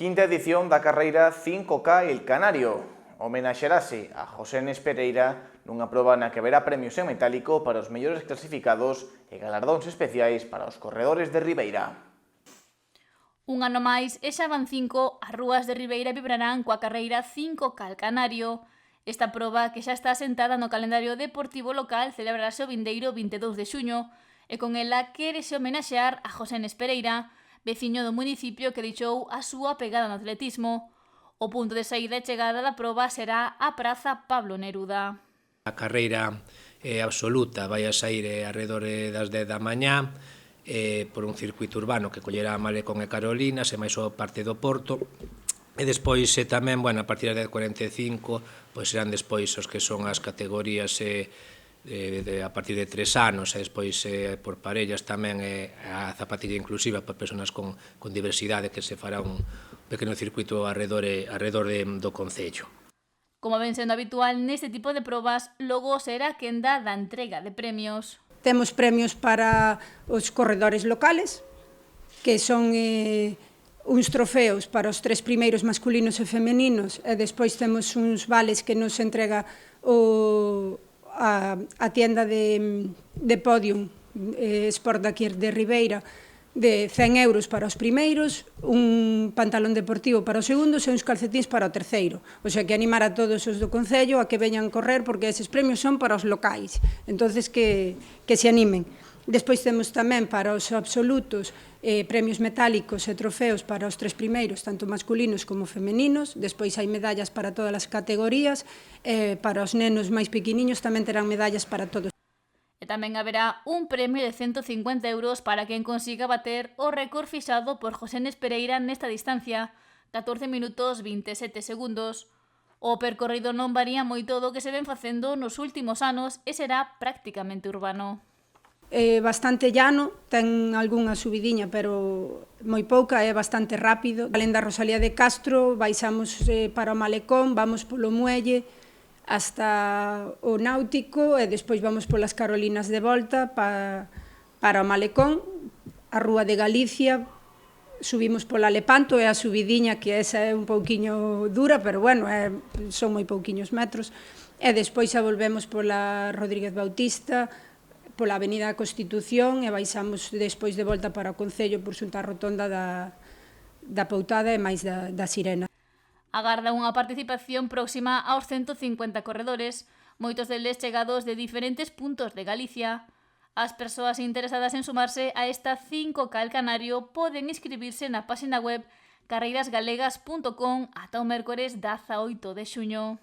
Quinta edición da carreira 5K El Canario. Homenaxerase a José Nes Pereira nunha proba na que verá premios en metálico para os mellores clasificados e galardóns especiais para os corredores de Ribeira. Un ano máis e xa van 5, as rúas de Ribeira vibrarán coa carreira 5K El Canario. Esta proba, que xa está asentada no calendario deportivo local, celebrarase o vindeiro 22 de xuño e con ela quérese homenaxear a José Nes Pereira, veciño do municipio que deixou a súa pegada no atletismo. O punto de saída e chegada da proba será a Praza Pablo Neruda. A carreira é absoluta, vai a sair arredor das 10 da mañá por un circuito urbano que collerá Malecón e Carolinas e máis o parte do Porto. E despois tamén, a partir das 10:45, serán despois os que son as categorías a partir de 3 anos e despois por parellas tamén a zapatilla inclusiva para persoas con diversidade, que se fará un pequeno circuito arredor do Concello. Como ven sendo habitual neste tipo de probas, logo será quen dá da entrega de premios. Temos premios para os corredores locales, que son uns trofeos para os 3 primeiros masculinos e femeninos, e despois temos uns vales que nos entrega a tienda de Podium Sport daqui de Ribeira, de 100 euros para os primeiros, un pantalón deportivo para os segundos e uns calcetins para o terceiro. O sea, que animar a todos os do Concello a que veñan correr, porque eses premios son para os locais, entonces que se animen. Despois temos tamén para os absolutos premios metálicos e trofeos para os 3 primeiros, tanto masculinos como femeninos. Despois hai medallas para todas as categorías, para os nenos máis pequeniños tamén terán medallas para todos. E tamén haberá un premio de 150 euros para quen consiga bater o récord fixado por José Nes Pereira nesta distancia, 14 minutos 27 segundos. O percorrido non varía moito do que se ven facendo nos últimos anos e será prácticamente urbano. Bastante llano, ten algunha subidiña, pero moi pouca, é bastante rápido. Alén da Rosalía de Castro, baixamos para o Malecón, vamos polo Muelle, hasta o Náutico e despois vamos polas Carolinas de volta para o Malecón, a Rúa de Galicia, subimos pola Lepanto e a subidiña, que esa é un pouquiño dura, pero son moi pouquiños metros, e despois xa volvemos pola Rodríguez Bautista, pola Avenida da Constitución e baixamos despois de volta para o Concello por xunta a rotonda da Poutada e máis da Sirena. Agarda unha participación próxima aos 150 corredores, moitos deles chegados de diferentes puntos de Galicia. As persoas interesadas en sumarse a esta 5K El Canario poden inscribirse na página web carreirasgalegas.com ata o mércores 18 de xuño.